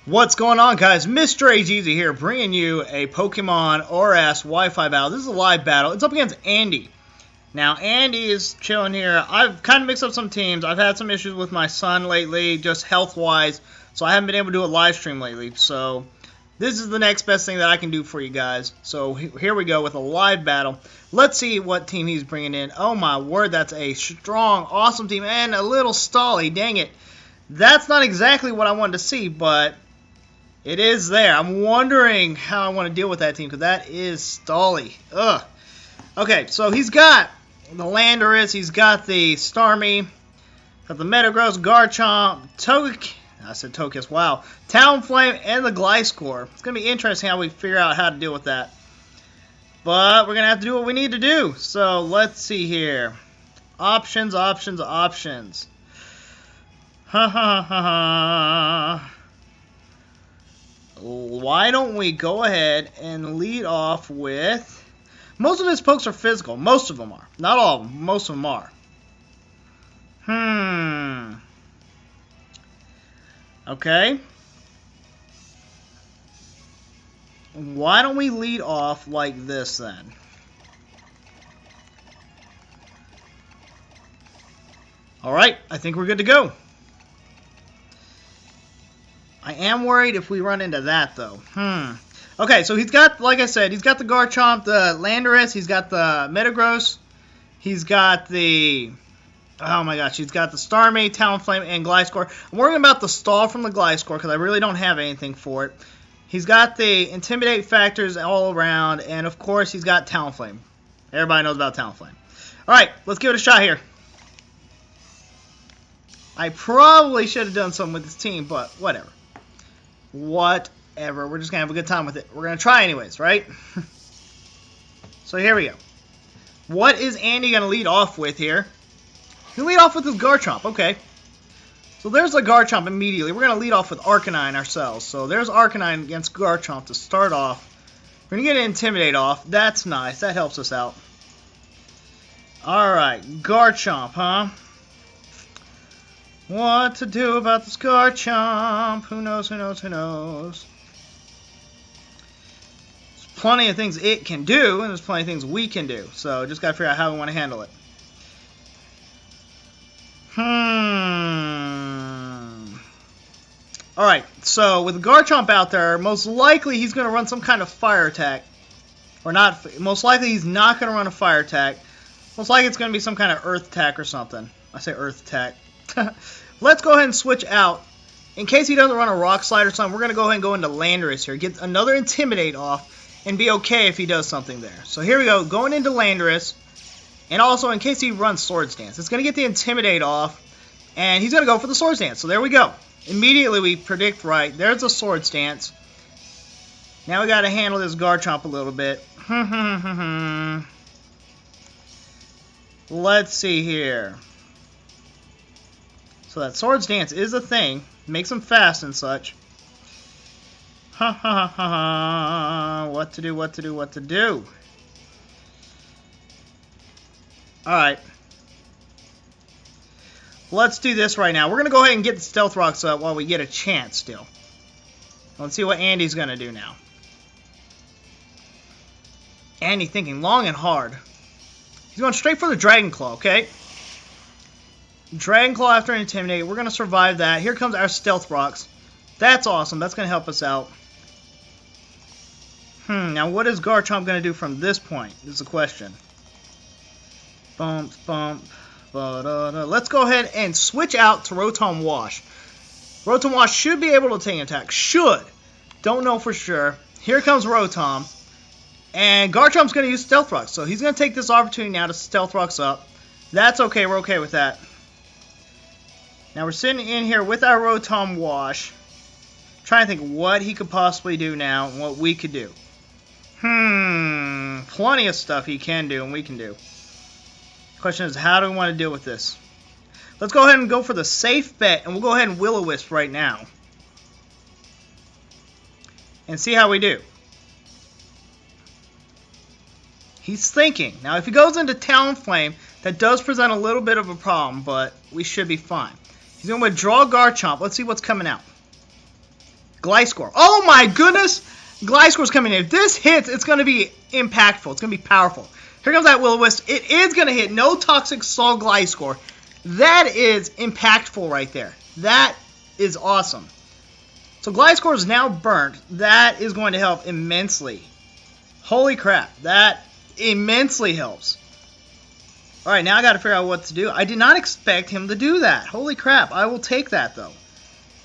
What's going on, guys? Mr. AGZ here, bringing you a Pokemon ORAS Wi-Fi battle. This is a live battle. It's up against Andy. Now, Andy is chilling here. I've kind of mixed up some teams. I've had some issues with my son lately, just health-wise, so I haven't been able to do a live stream lately. So, this is the next best thing that I can do for you guys. So, here we go with a live battle. Let's see what team he's bringing in. Oh, my word, that's a strong, awesome team, and a little stally. Dang it. That's not exactly what I wanted to see, but it is there. I'm wondering how I want to deal with that team, because that is stally. Ugh. Okay, so he's got the Landorus, he's got the Starmie, got the Metagross, Garchomp, Togekiss, wow, Talonflame, and the Gliscor. It's going to be interesting how we figure out how to deal with that. But we're going to have to do what we need to do. So let's see here. Options. Ha ha ha ha. Why don't we go ahead and lead off with... Most of his pokes are physical. Most of them are. Not all of them. Most of them are. Okay. Why don't we lead off like this then? Alright, I think we're good to go. I am worried if we run into that, though. Okay, so he's got, like I said, he's got the Garchomp, the Landorus, he's got the Metagross, he's got the, oh my gosh, he's got the Starmie, Talonflame, and Gliscor. I'm worrying about the stall from the Gliscor, because I really don't have anything for it. He's got the Intimidate factors all around, and of course, he's got Talonflame. Everybody knows about Talonflame. Alright, let's give it a shot here. I probably should have done something with this team, but whatever. Whatever. We're just going to have a good time with it. We're going to try anyways, right? So here we go. What is Andy going to lead off with here? He'll lead off with his Garchomp. Okay. So there's the Garchomp immediately. We're going to lead off with Arcanine ourselves. So there's Arcanine against Garchomp to start off. We're going to get an Intimidate off. That's nice. That helps us out. Alright. Garchomp, huh? What to do about this Garchomp? Who knows, who knows, who knows? There's plenty of things it can do, and there's plenty of things we can do. So, just gotta figure out how we want to handle it. Alright, so with the Garchomp out there, most likely he's going to run some kind of fire attack. Or not, most likely he's not going to run a fire attack. Most likely it's going to be some kind of earth attack or something. I say earth attack. Let's go ahead and switch out. In case he doesn't run a Rock Slide or something, we're going to go ahead and go into Landorus here. Get another Intimidate off and be okay if he does something there. So here we go. Going into Landorus. And also, in case he runs Swords Dance, it's going to get the Intimidate off. And he's going to go for the Swords Dance. So there we go. Immediately we predict right. There's the Swords Dance. Now we got to handle this Garchomp a little bit. Let's see here. So that Swords Dance is a thing. Makes him fast and such. Ha ha ha ha. What to do, what to do, what to do. Alright. Let's do this right now. We're going to go ahead and get the Stealth Rocks up while we get a chance still. Let's see what Andy's going to do now. Andy thinking long and hard. He's going straight for the Dragon Claw, okay? Dragon Claw after Intimidate. We're going to survive that. Here comes our Stealth Rocks. That's awesome. That's going to help us out. Now what is Garchomp going to do from this point? Is the question. Bump, bump. Let's go ahead and switch out to Rotom Wash. Rotom Wash should be able to take an attack. Should. Don't know for sure. Here comes Rotom. And Garchomp's going to use Stealth Rocks. So he's going to take this opportunity now to Stealth Rocks up. That's okay. We're okay with that. Now we're sitting in here with our Rotom Wash. Trying to think what he could possibly do now and what we could do. Plenty of stuff he can do and we can do. Question is, how do we want to deal with this? Let's go ahead and go for the safe bet, and we'll go ahead and Will-O-Wisp right now. And see how we do. He's thinking. Now, if he goes into Talonflame, that does present a little bit of a problem, but we should be fine. He's going to withdraw Garchomp. Let's see what's coming out. Gliscor. Oh my goodness! Gliscor's coming in. If this hits, it's going to be impactful. It's going to be powerful. Here comes that Will-O-Wisp. It is going to hit. No Toxic Saw Gliscor. That is impactful right there. That is awesome. So Gliscor is now burnt. That is going to help immensely. Holy crap. That immensely helps. Alright, now I got to figure out what to do. I did not expect him to do that. Holy crap. I will take that, though.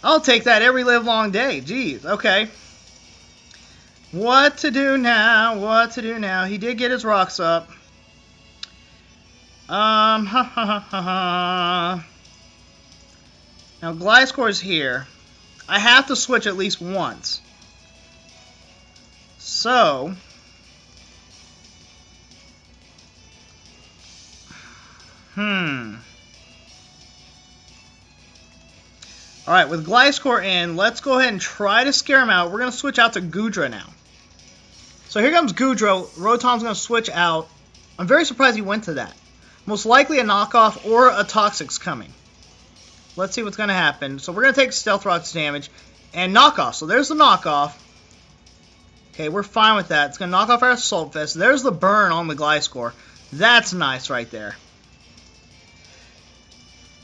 I'll take that every live long day. Jeez. Okay. What to do now? What to do now? He did get his rocks up. Now Gliscor's here. I have to switch at least once. So Alright, with Gliscor in, let's go ahead and try to scare him out. We're going to switch out to Goodra now. So here comes Goodra. Rotom's going to switch out. I'm very surprised he went to that. Most likely a knockoff or a Toxic's coming. Let's see what's going to happen. So we're going to take Stealth Rock's damage and knockoff. So there's the knockoff. Okay, we're fine with that. It's going to knock off our Assault Vest. There's the burn on the Gliscor. That's nice right there.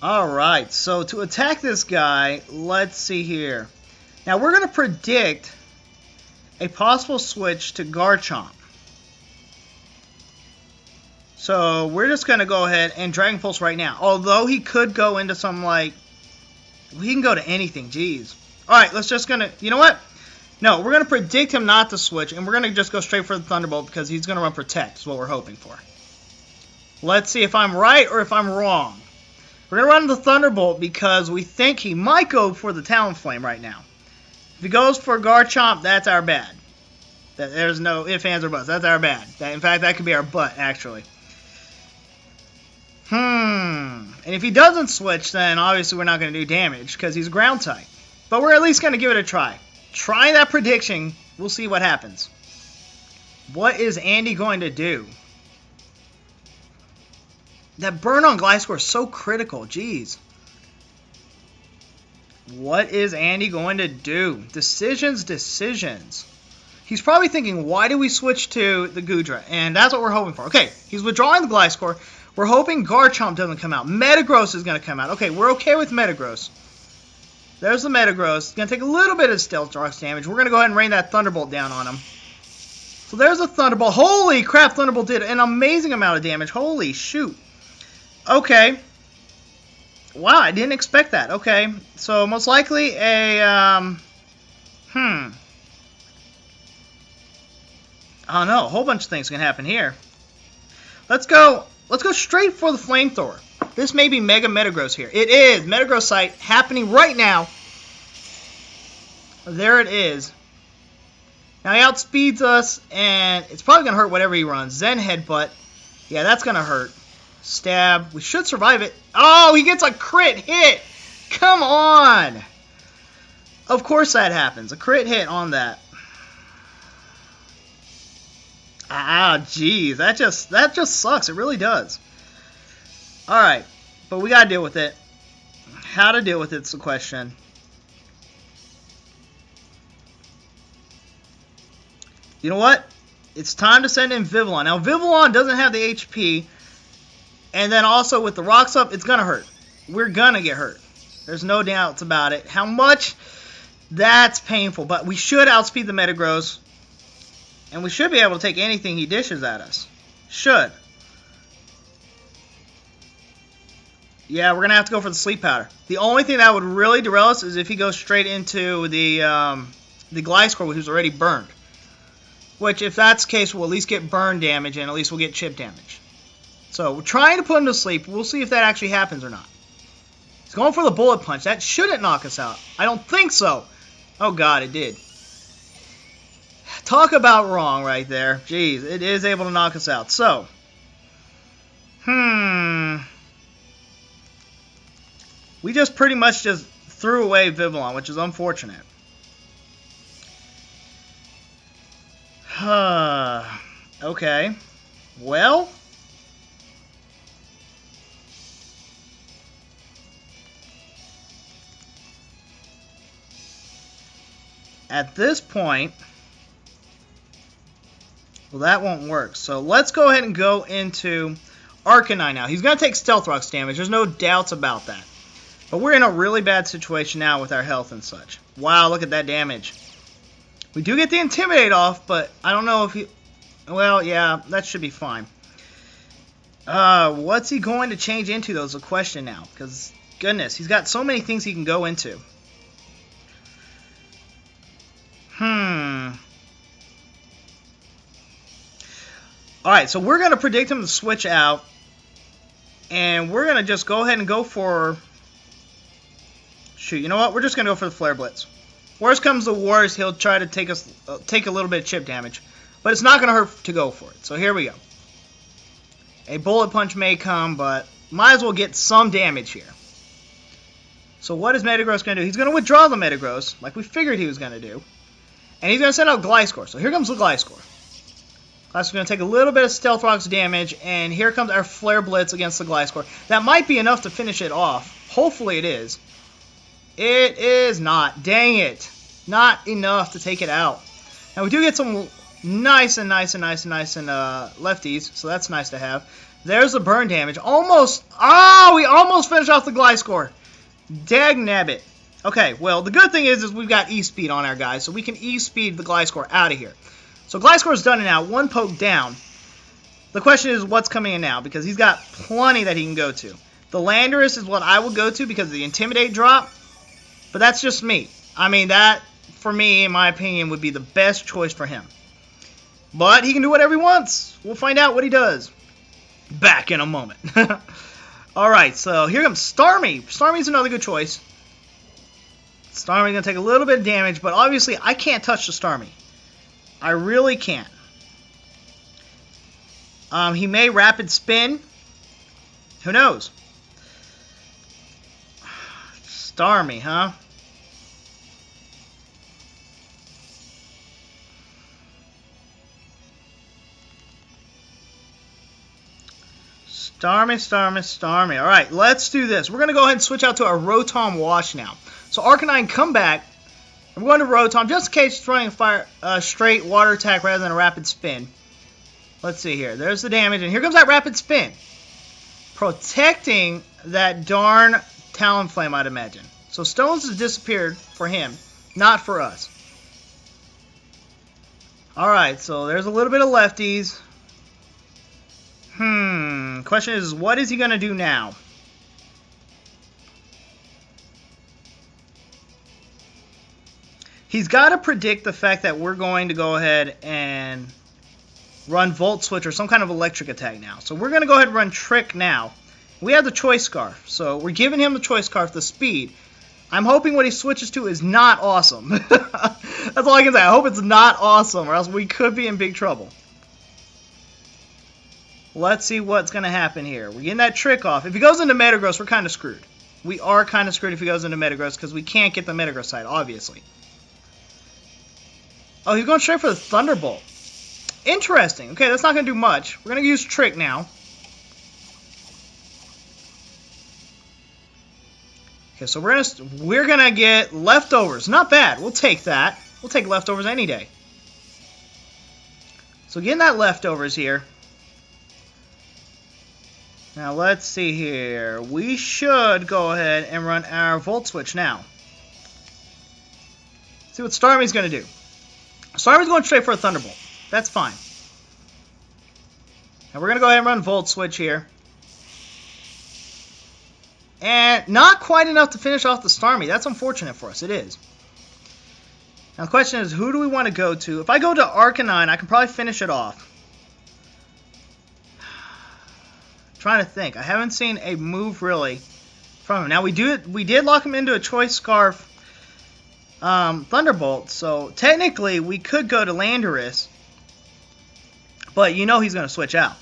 Alright, so to attack this guy, let's see here. Now we're going to predict a possible switch to Garchomp. So we're just going to go ahead and Dragon Pulse right now. Although he could go into some like... He can go to anything, jeez. Alright, let's just going to... You know what? No, we're going to predict him not to switch, and we're going to just go straight for the Thunderbolt because he's going to run Protect, is what we're hoping for. Let's see if I'm right or if I'm wrong. We're going to run the Thunderbolt because we think he might go for the Talonflame right now. If he goes for Garchomp, that's our bad. There's no ifs, ands, or buts. That's our bad. In fact, that could be our butt, actually. And if he doesn't switch, then obviously we're not going to do damage because he's ground type. But we're at least going to give it a try. Try that prediction. We'll see what happens. What is Andy going to do? That burn on Gliscor is so critical. Jeez. What is Andy going to do? Decisions. He's probably thinking, why do we switch to the Goodra? And that's what we're hoping for. Okay, he's withdrawing the Gliscor. We're hoping Garchomp doesn't come out. Metagross is going to come out. Okay, we're okay with Metagross. There's the Metagross. It's going to take a little bit of Stealth Rock's damage. We're going to go ahead and rain that Thunderbolt down on him. So there's a Thunderbolt. Holy crap, Thunderbolt did an amazing amount of damage. Holy shoot. Okay. Wow, I didn't expect that. Okay, so most likely a, I don't know, a whole bunch of things can happen here. Let's go straight for the Flamethrower. This may be Mega Metagross here. It is Metagross Sight happening right now. There it is. Now he outspeeds us, and it's probably going to hurt whatever he runs. Zen Headbutt. Yeah, that's going to hurt. Stab. We should survive it. Oh, he gets a crit hit. Come on. Of course that happens. A crit hit on that. Ah, jeez. That just sucks. It really does. Alright. But we gotta deal with it. How to deal with it's the question. You know what? It's time to send in Vivillon. Now, Vivillon doesn't have the HP. And then also with the rocks up, it's going to hurt. We're going to get hurt. There's no doubts about it. How much? That's painful. But we should outspeed the Metagross. And we should be able to take anything he dishes at us. Should. Yeah, we're going to have to go for the Sleep Powder. The only thing that would really derail us is if he goes straight into the Gliscor, who's already burned. Which, if that's the case, we'll at least get burn damage and at least we'll get chip damage. So, we're trying to put him to sleep. We'll see if that actually happens or not. He's going for the Bullet Punch. That shouldn't knock us out. I don't think so. Oh, God, it did. Talk about wrong right there. Jeez, it is able to knock us out. So, we just pretty much just threw away Vivillon, which is unfortunate. Okay. Well... At this point, well, that won't work. So let's go ahead and go into Arcanine now. He's going to take Stealth Rock's damage. There's no doubts about that. But we're in a really bad situation now with our health and such. Wow, look at that damage. We do get the Intimidate off, but I don't know if he... Well, yeah, that should be fine. What's he going to change into, though, is a question now. Because, goodness, he's got so many things he can go into. Alright, so we're going to predict him to switch out. And we're going to just go ahead and go for... Shoot, you know what? We're just going to go for the Flare Blitz. Worst comes to worst, he'll try to take a little bit of chip damage. But it's not going to hurt to go for it. So here we go. A Bullet Punch may come, but might as well get some damage here. So what is Metagross going to do? He's going to withdraw the Metagross, like we figured he was going to do. And he's going to send out Gliscor. So here comes the Gliscor. Gliscor's going to take a little bit of Stealth Rock's damage, and here comes our Flare Blitz against the Gliscor. That might be enough to finish it off. Hopefully it is. It is not. Dang it. Not enough to take it out. Now we do get some nice lefties, so that's nice to have. There's the burn damage. Almost. Oh, we almost finished off the Gliscor. Dagnabbit. Okay, well, the good thing is we've got E-Speed on our guys, so we can E-Speed the Gliscor out of here. So Gliscor's done it now. One poke down. The question is what's coming in now, because he's got plenty that he can go to. The Landorus is what I would go to because of the Intimidate drop, but that's just me. I mean, that, for me, in my opinion, would be the best choice for him. But he can do whatever he wants. We'll find out what he does. Back in a moment. Alright, so here comes Starmie. Starmie's another good choice. Starmie's going to take a little bit of damage, but obviously I can't touch the Starmie. I really can't. He may Rapid Spin. Who knows? Starmie, huh? Starmie. Alright, let's do this. We're going to go ahead and switch out to our Rotom Wash now. So Arcanine, come back. I'm going to Rotom, just in case it's running a straight water attack rather than a Rapid Spin. Let's see here. There's the damage, and here comes that Rapid Spin. Protecting that darn Talonflame, I'd imagine. So Stones has disappeared for him, not for us. Alright, so there's a little bit of lefties. Question is, what is he going to do now? He's got to predict the fact that we're going to go ahead and run Volt Switch or some kind of electric attack now. So we're going to go ahead and run Trick now. We have the Choice Scarf, so we're giving him the Choice Scarf, the speed. I'm hoping what he switches to is not awesome. That's all I can say. I hope it's not awesome, or else we could be in big trouble. Let's see what's going to happen here. We're getting that Trick off. If he goes into Metagross, we're kind of screwed. We are kind of screwed if he goes into Metagross, because we can't get the Metagross side, obviously. Oh, he's going straight for the Thunderbolt. Interesting. Okay, that's not going to do much. We're going to use Trick now. Okay, so we're gonna get Leftovers. Not bad. We'll take that. We'll take Leftovers any day. So getting that Leftovers here. Now let's see here. We should go ahead and run our Volt Switch now. See what Starmie's going to do. Starmie's going straight for a Thunderbolt. That's fine. Now we're going to go ahead and run Volt Switch here. And not quite enough to finish off the Starmie. That's unfortunate for us. It is. Now the question is, who do we want to go to? If I go to Arcanine, I can probably finish it off. Trying to think. I haven't seen a move really from him. Now we did lock him into a Choice Scarf Thunderbolt, so technically we could go to Landorus, but you know he's going to switch out.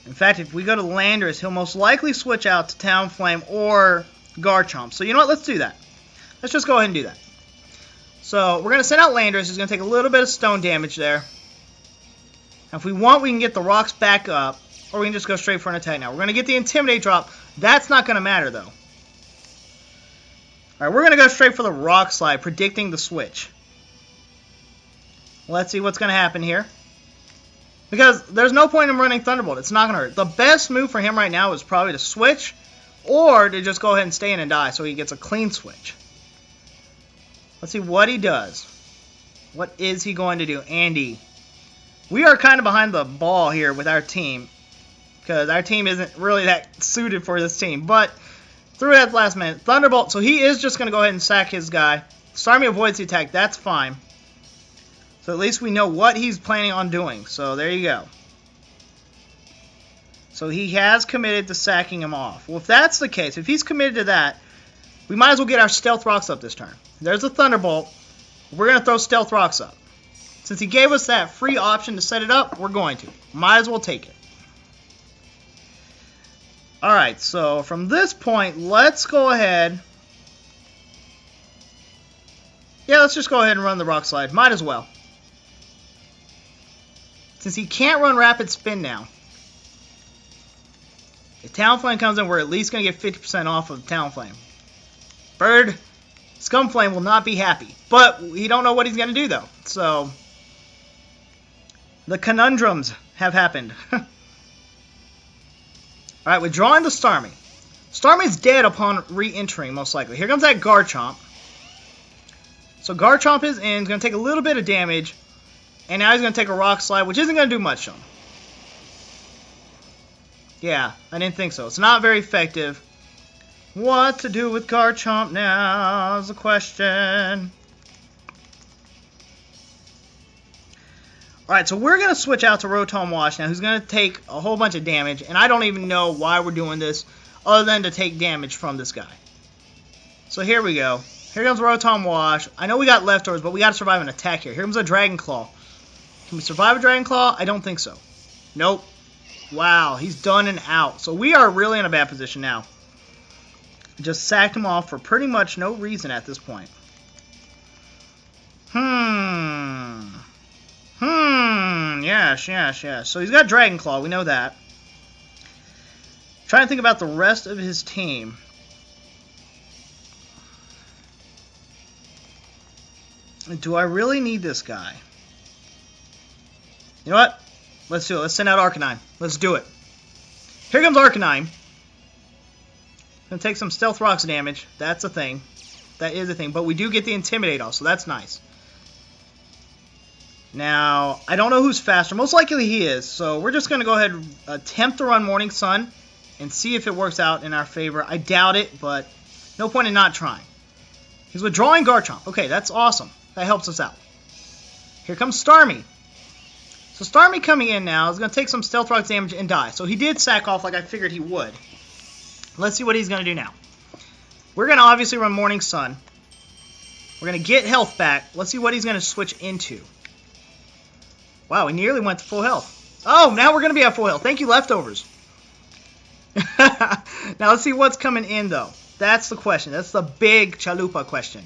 In fact, if we go to Landorus, he'll most likely switch out to Talonflame or Garchomp. So you know what? Let's do that. Let's just go ahead and do that. So we're going to send out Landorus. He's going to take a little bit of stone damage there. Now if we want, we can get the rocks back up. Or we can just go straight for an attack now. We're going to get the Intimidate drop. That's not going to matter, though. Alright, we're going to go straight for the Rock Slide, predicting the switch. Let's see what's going to happen here. Because there's no point in him running Thunderbolt. It's not going to hurt. The best move for him right now is probably to switch, or to just go ahead and stay in and die so he gets a clean switch. Let's see what he does. What is he going to do? Andy. We are kind of behind the ball here with our team, because our team isn't really that suited for this team. But through that last minute, Thunderbolt, so he is just going to go ahead and sack his guy. Starmie avoids the attack. That's fine. So at least we know what he's planning on doing. So there you go. So he has committed to sacking him off. Well, if that's the case, if he's committed to that, we might as well get our Stealth Rocks up this turn. There's a Thunderbolt. We're going to throw Stealth Rocks up. Since he gave us that free option to set it up, we're going to. Might as well take it. Alright, so from this point, let's go ahead. Yeah, let's just go ahead and run the Rock Slide. Might as well. Since he can't run Rapid Spin now. If Talonflame comes in, we're at least going to get 50% off of Talonflame. Bird, Scumflame will not be happy. But we don't know what he's going to do, though. So, the conundrums have happened. Alright, withdrawing the Starmie. Starmie's dead upon re-entering, most likely. Here comes that Garchomp. So Garchomp is in. He's going to take a little bit of damage. And now he's going to take a Rock Slide, which isn't going to do much to him. Yeah, I didn't think so. It's not very effective. What to do with Garchomp now is the question. Alright, so we're going to switch out to Rotom Wash now, who's going to take a whole bunch of damage. And I don't even know why we're doing this, other than to take damage from this guy. So here we go. Here comes Rotom Wash. I know we got leftovers, but we got to survive an attack here. Here comes a Dragon Claw. Can we survive a Dragon Claw? I don't think so. Nope. Wow, he's done and out. So we are really in a bad position now. Just sacked him off for pretty much no reason at this point. Yes. So he's got Dragon Claw. We know that. Trying to think about the rest of his team. Do I really need this guy? You know what? Let's do it. Let's send out Arcanine. Let's do it. Here comes Arcanine. Gonna take some Stealth Rocks damage. That's a thing. That is a thing. But we do get the Intimidate off, so that's nice. Now, I don't know who's faster. Most likely he is. So we're just going to go ahead and attempt to run Morning Sun and see if it works out in our favor. I doubt it, but no point in not trying. He's withdrawing Garchomp. Okay, that's awesome. That helps us out. Here comes Starmie. So Starmie coming in now is going to take some Stealth Rocks damage and die. So he did sack off like I figured he would. Let's see what he's going to do now. We're going to obviously run Morning Sun. We're going to get health back. Let's see what he's going to switch into. Wow, he nearly went to full health. Oh, now we're going to be at full health. Thank you, leftovers. Now let's see what's coming in, though. That's the question. That's the big Chalupa question.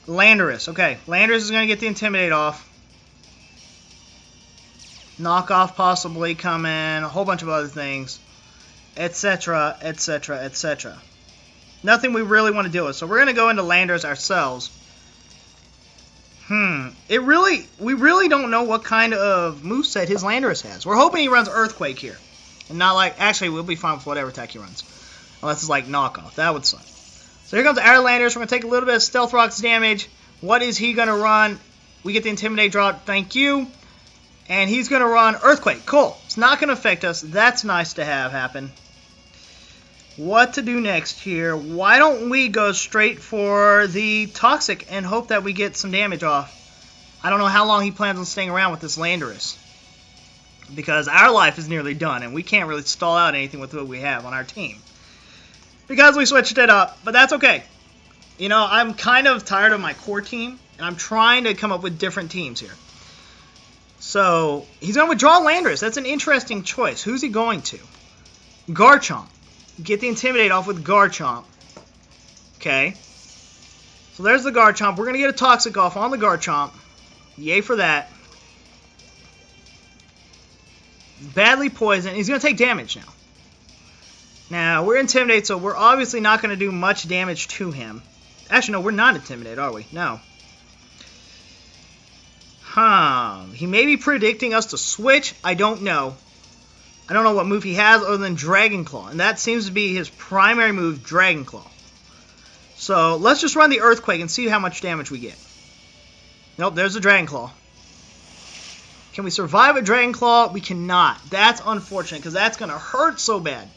Landorus. Okay, Landorus is going to get the Intimidate off. Knockoff possibly coming. A whole bunch of other things. Etc, etc, etc. Nothing we really want to deal with. So we're going to go into Landorus ourselves. We really don't know what kind of moveset his Landorus has. We're hoping he runs Earthquake here. And not like... Actually, we'll be fine with whatever attack he runs. Unless it's like knockoff. That would suck. So here comes our Landorus. We're going to take a little bit of Stealth Rocks damage. What is he going to run? We get the Intimidate drop. Thank you. And he's going to run Earthquake. Cool. It's not going to affect us. That's nice to have happen. What to do next here? Why don't we go straight for the Toxic and hope that we get some damage off? I don't know how long he plans on staying around with this Landorus. Because our life is nearly done, and we can't really stall out anything with what we have on our team. Because we switched it up, but that's okay. You know, I'm kind of tired of my core team, and I'm trying to come up with different teams here. So, he's going to withdraw Landorus. That's an interesting choice. Who's he going to? Garchomp. Get the Intimidate off with Garchomp. Okay. So there's the Garchomp. We're going to get a Toxic off on the Garchomp. Yay for that. Badly poisoned. He's going to take damage now. Now, we're Intimidate, so we're obviously not going to do much damage to him. Actually, no, we're not Intimidate, are we? No. He may be predicting us to switch. I don't know. I don't know what move he has other than Dragon Claw. And that seems to be his primary move, Dragon Claw. So, let's just run the Earthquake and see how much damage we get. Nope, there's the Dragon Claw. Can we survive a Dragon Claw? We cannot. That's unfortunate, because that's going to hurt so bad.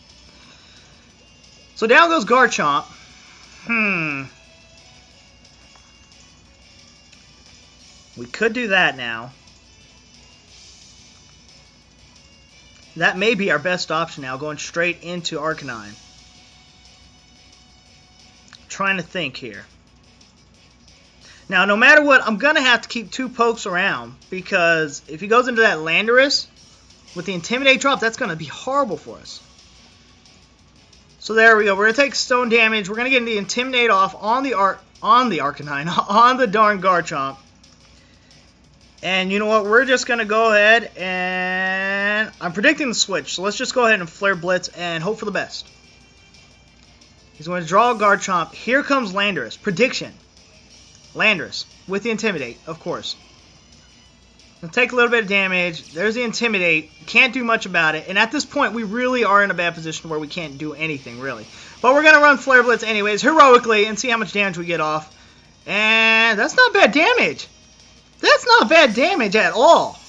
So down goes Garchomp. We could do that now. That may be our best option now, going straight into Arcanine. Trying to think here. Now, no matter what, I'm going to have to keep 2 pokes around, because if he goes into that Landorus with the Intimidate drop, that's going to be horrible for us. So there we go. We're going to take stone damage. We're going to get the Intimidate off on the Arcanine, on the darn Garchomp. And you know what? We're just going to go ahead and... I'm predicting the switch, so let's just go ahead and Flare Blitz and hope for the best. He's going to draw a Garchomp. Here comes Landorus. Prediction. Landorus with the Intimidate, of course. We'll take a little bit of damage. There's the Intimidate. Can't do much about it. And at this point, we really are in a bad position where we can't do anything, really. But we're going to run Flare Blitz anyways, heroically, and see how much damage we get off. And that's not bad damage. That's not bad damage at all.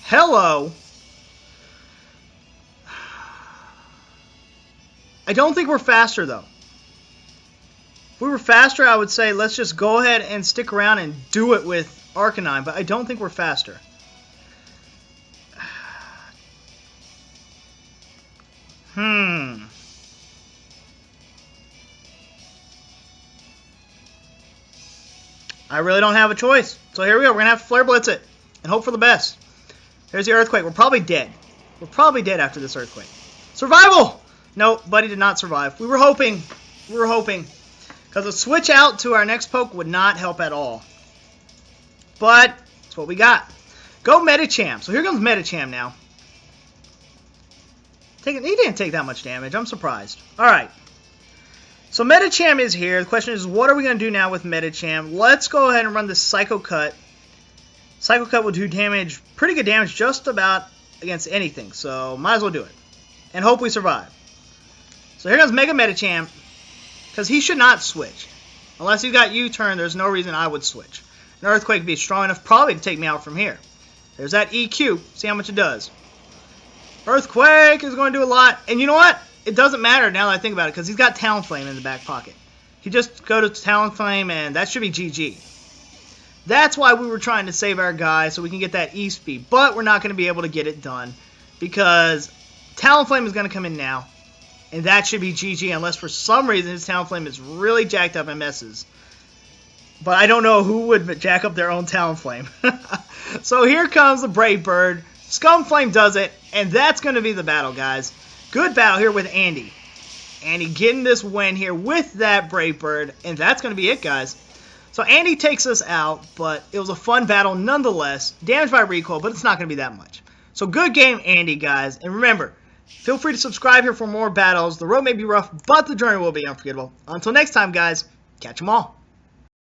Hello. I don't think we're faster, though. If we were faster, I would say let's just go ahead and stick around and do it with Arcanine, but I don't think we're faster. I really don't have a choice. So here we go. We're going to have to Flare Blitz it and hope for the best. There's the Earthquake. We're probably dead. We're probably dead after this Earthquake. Survival! No, Buddy did not survive. We were hoping. We were hoping. Because a switch out to our next poke would not help at all. But that's what we got. Go Medicham. So here comes Medicham now. He didn't take that much damage. I'm surprised. Alright. So Medicham is here. The question is, what are we going to do now with Medicham? Let's go ahead and run the Psycho Cut. Psycho Cut will do damage, pretty good damage, just about against anything. So might as well do it. And hope we survive. So here comes Mega Medicham. Because he should not switch. Unless he's got U-turn, there's no reason I would switch. An Earthquake would be strong enough probably to take me out from here. There's that EQ. See how much it does. Earthquake is going to do a lot. And you know what? It doesn't matter now that I think about it, because he's got Talonflame in the back pocket. He just go to Talonflame, and that should be GG. That's why we were trying to save our guy, so we can get that E-Speed. But we're not going to be able to get it done, because Talonflame is going to come in now. And that should be GG, unless for some reason his Talonflame is really jacked up and messes. But I don't know who would jack up their own Talonflame. So here comes the Brave Bird. Scumflame does it, and that's going to be the battle, guys. Good battle here with Andy. Andy getting this win here with that Brave Bird, and that's going to be it, guys. So Andy takes us out, but it was a fun battle nonetheless. Damaged by recoil, but it's not going to be that much. So good game, Andy, guys. And remember, feel free to subscribe here for more battles. The road may be rough, but the journey will be unforgettable. Until next time, guys, catch them all.